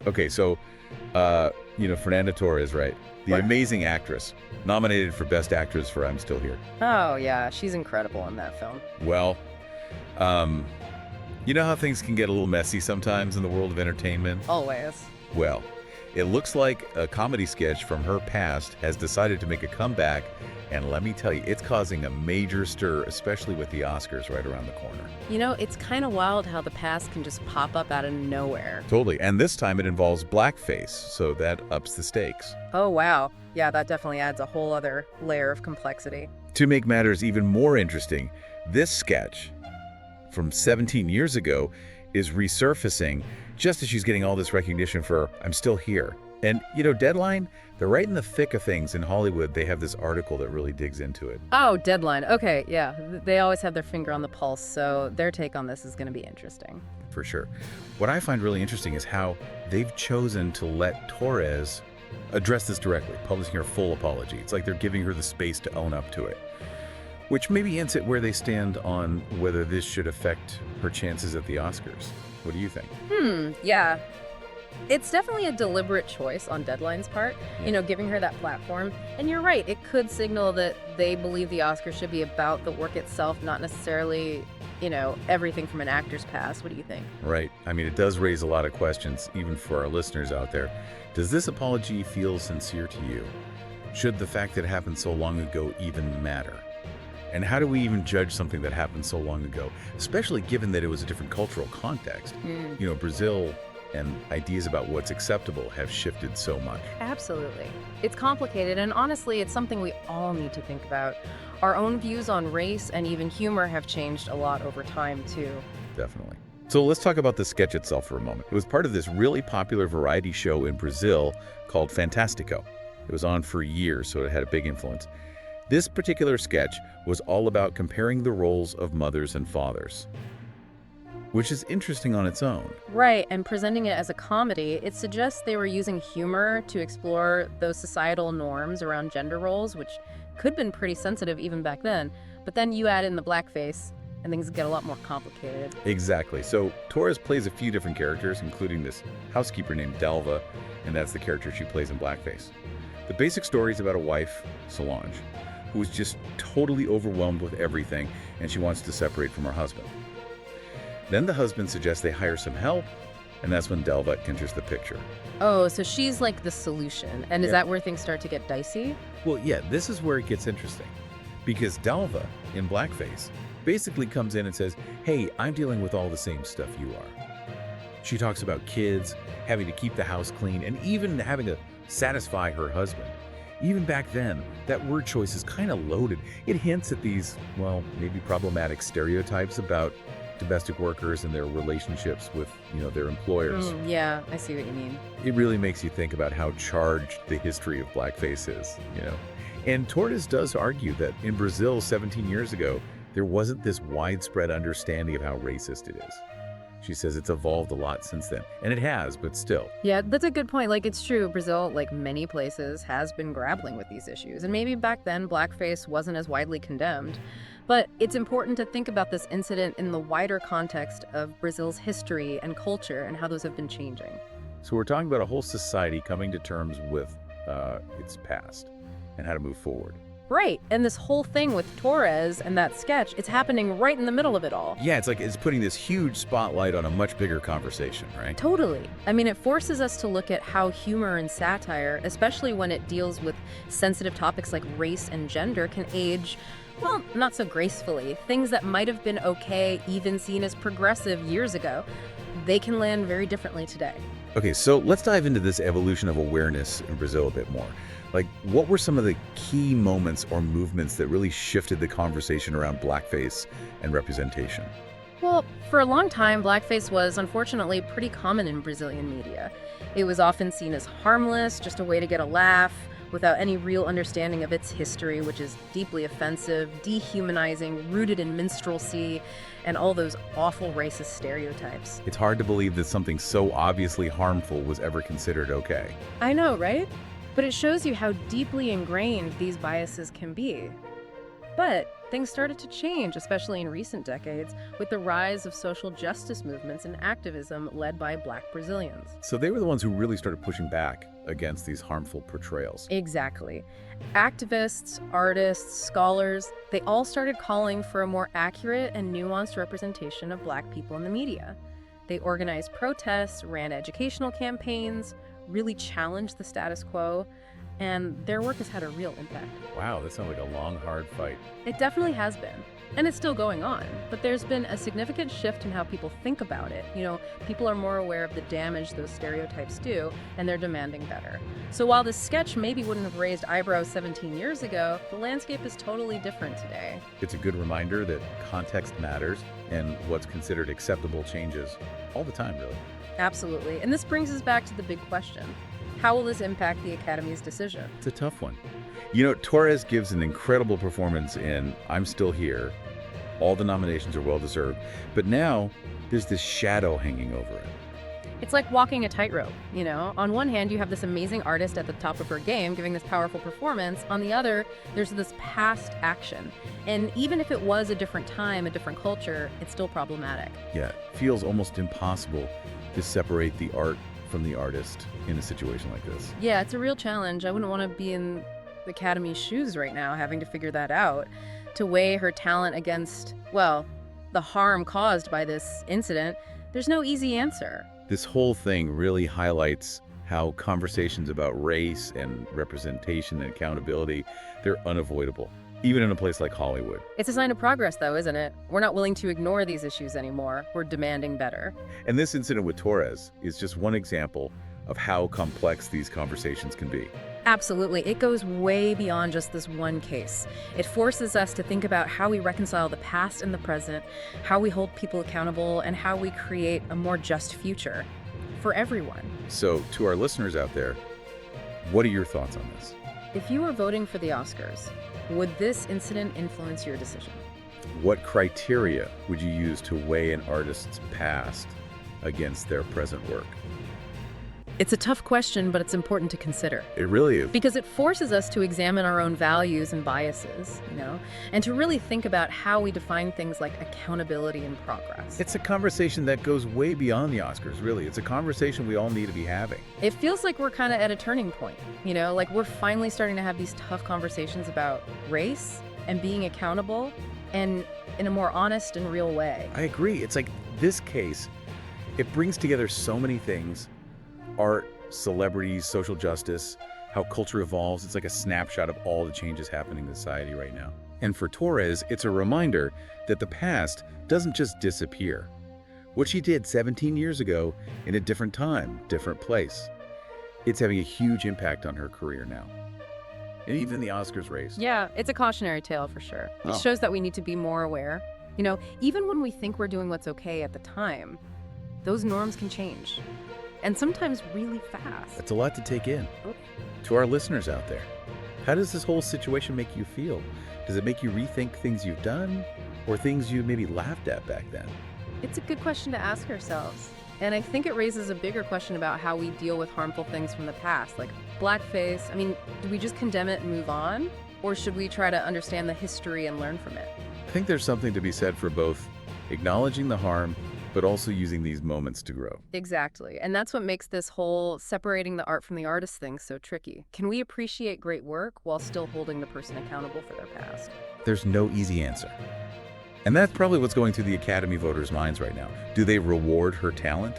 Okay, so, Fernanda Torres, right? The Right. amazing actress, nominated for Best Actress for I'm Still Here. Oh, yeah, she's incredible in that film. Well, um, you know how things can get a little messy sometimes in the world of entertainment? Always. Well, it looks like a comedy sketch from her past has decided to make a comeback, and let me tell you, it's causing a major stir, especially with the Oscars right around the corner. It's kind of wild how the past can just pop up out of nowhere. Totally, and this time it involves blackface, so that ups the stakes. Oh, wow. Yeah, that definitely adds a whole other layer of complexity. To make matters even more interesting, this sketch from 17 years ago is resurfacing just as she's getting all this recognition for I'm Still Here. And, Deadline, they're right in the thick of things in Hollywood. They have this article that really digs into it. Oh, Deadline. Okay, yeah. They always have their finger on the pulse, so their take on this is going to be interesting. For sure. What I find really interesting is how they've chosen to let Torres address this directly, publishing her full apology. It's like they're giving her the space to own up to it, which maybe hints at where they stand on whether this should affect her chances at the Oscars. What do you think? Yeah. It's definitely a deliberate choice on Deadline's part, giving her that platform. And you're right, it could signal that they believe the Oscars should be about the work itself, not necessarily, everything from an actor's past. What do you think? Right. I mean, it does raise a lot of questions, even for our listeners out there. Does this apology feel sincere to you? Should the fact that it happened so long ago even matter? And how do we even judge something that happened so long ago, especially given that it was a different cultural context? Brazil and ideas about what's acceptable have shifted so much. Absolutely. It's complicated, and honestly, it's something we all need to think about. Our own views on race and even humor have changed a lot over time, too. Definitely. So let's talk about the sketch itself for a moment. It was part of this really popular variety show in Brazil called Fantástico. It was on for years, so it had a big influence. This particular sketch was all about comparing the roles of mothers and fathers, which is interesting on its own. Right, and presenting it as a comedy, it suggests they were using humor to explore those societal norms around gender roles, which could have been pretty sensitive even back then. But then you add in the blackface, and things get a lot more complicated. Exactly. So Torres plays a few different characters, including this housekeeper named Delva, and that's the character she plays in blackface. The basic story is about a wife, Solange, who is just totally overwhelmed with everything, and she wants to separate from her husband. Then the husband suggests they hire some help, and that's when Delva enters the picture. Oh, so she's like the solution. And is Yeah. that where things start to get dicey? Well, yeah, this is where it gets interesting, because Delva, in blackface, basically comes in and says, hey, I'm dealing with all the same stuff you are. She talks about kids, having to keep the house clean, and even having to satisfy her husband. Even back then, that word choice is kind of loaded. It hints at these, well, maybe problematic stereotypes about domestic workers and their relationships with, their employers. Yeah, I see what you mean. It really makes you think about how charged the history of blackface is. And Torres does argue that in Brazil 17 years ago, there wasn't this widespread understanding of how racist it is. She says it's evolved a lot since then, and it has, but still. Yeah, that's a good point. It's true. Brazil, like many places, has been grappling with these issues. And maybe back then, blackface wasn't as widely condemned. But it's important to think about this incident in the wider context of Brazil's history and culture and how those have been changing. So we're talking about a whole society coming to terms with its past and how to move forward. Right. And this whole thing with Torres and that sketch, it's happening right in the middle of it all. Yeah, it's like it's putting this huge spotlight on a much bigger conversation, right? Totally. I mean, it forces us to look at how humor and satire, especially when it deals with sensitive topics like race and gender, can age, well, not so gracefully. Things that might have been okay, even seen as progressive years ago, they can land very differently today. Okay, so let's dive into this evolution of awareness in Brazil a bit more. What were some of the key moments or movements that really shifted the conversation around blackface and representation? Well, for a long time, blackface was unfortunately pretty common in Brazilian media. It was often seen as harmless, just a way to get a laugh, without any real understanding of its history, which is deeply offensive, dehumanizing, rooted in minstrelsy, and all those awful racist stereotypes. It's hard to believe that something so obviously harmful was ever considered okay. I know, right? But it shows you how deeply ingrained these biases can be. But things started to change, especially in recent decades, with the rise of social justice movements and activism led by Black Brazilians. So they were the ones who really started pushing back against these harmful portrayals. Exactly. Activists, artists, scholars, they all started calling for a more accurate and nuanced representation of Black people in the media. They organized protests, ran educational campaigns, really challenged the status quo, and their work has had a real impact. Wow, that sounds like a long, hard fight. It definitely has been. And it's still going on. But there's been a significant shift in how people think about it. People are more aware of the damage those stereotypes do, and they're demanding better. So while this sketch maybe wouldn't have raised eyebrows 17 years ago, the landscape is totally different today. It's a good reminder that context matters and what's considered acceptable changes all the time, really. Absolutely. And this brings us back to the big question. How will this impact the Academy's decision? It's a tough one. Torres gives an incredible performance in I'm Still Here. All the nominations are well-deserved. But now, there's this shadow hanging over it. It's like walking a tightrope, On one hand, you have this amazing artist at the top of her game giving this powerful performance. On the other, there's this past action. And even if it was a different time, a different culture, it's still problematic. Yeah, it feels almost impossible to separate the art from the artist in a situation like this. Yeah, it's a real challenge. I wouldn't want to be in the Academy's shoes right now, having to figure that out. To weigh her talent against, the harm caused by this incident, there's no easy answer. This whole thing really highlights how conversations about race and representation and accountability, they're unavoidable, even in a place like Hollywood. It's a sign of progress, though, isn't it? We're not willing to ignore these issues anymore. We're demanding better. And this incident with Torres is just one example of how complex these conversations can be. Absolutely. It goes way beyond just this one case. It forces us to think about how we reconcile the past and the present, how we hold people accountable, and how we create a more just future for everyone. So, to our listeners out there, what are your thoughts on this? If you were voting for the Oscars, would this incident influence your decision? What criteria would you use to weigh an artist's past against their present work? It's a tough question, but it's important to consider. It really is. Because it forces us to examine our own values and biases, and to really think about how we define things like accountability and progress. It's a conversation that goes way beyond the Oscars, really. It's a conversation we all need to be having. It feels like we're kind of at a turning point, like we're finally starting to have these tough conversations about race and being accountable, and in a more honest and real way. I agree. It's like this case, it brings together so many things. Art, celebrities, social justice, how culture evolves. It's like a snapshot of all the changes happening in society right now. And for Torres, it's a reminder that the past doesn't just disappear. What she did 17 years ago in a different time, different place, it's having a huge impact on her career now. And even the Oscars race. Yeah, it's a cautionary tale for sure. It shows that we need to be more aware. Even when we think we're doing what's okay at the time, those norms can change. And sometimes really fast. That's a lot to take in. To our listeners out there, how does this whole situation make you feel? Does it make you rethink things you've done or things you maybe laughed at back then? It's a good question to ask ourselves. And I think it raises a bigger question about how we deal with harmful things from the past, like blackface. Do we just condemn it and move on? Or should we try to understand the history and learn from it? I think there's something to be said for both acknowledging the harm, but also using these moments to grow. Exactly. And that's what makes this whole separating the art from the artist thing so tricky. Can we appreciate great work while still holding the person accountable for their past? There's no easy answer. And that's probably what's going through the Academy voters' minds right now. Do they reward her talent?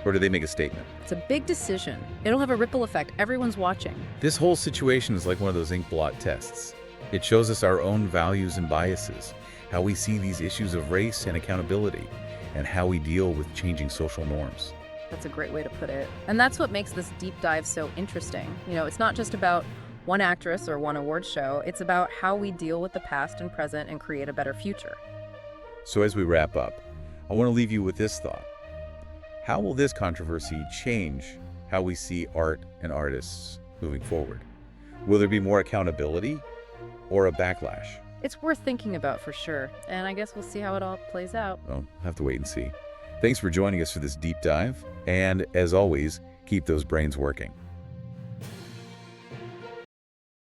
Or do they make a statement? It's a big decision. It'll have a ripple effect. Everyone's watching. This whole situation is like one of those ink blot tests. It shows us our own values and biases, how we see these issues of race and accountability, and how we deal with changing social norms. That's a great way to put it. And that's what makes this deep dive so interesting. It's not just about one actress or one award show. It's about how we deal with the past and present and create a better future. So as we wrap up, I want to leave you with this thought. How will this controversy change how we see art and artists moving forward? Will there be more accountability or a backlash? It's worth thinking about for sure, and I guess we'll see how it all plays out. Well, we'll have to wait and see. Thanks for joining us for this deep dive, and as always, keep those brains working.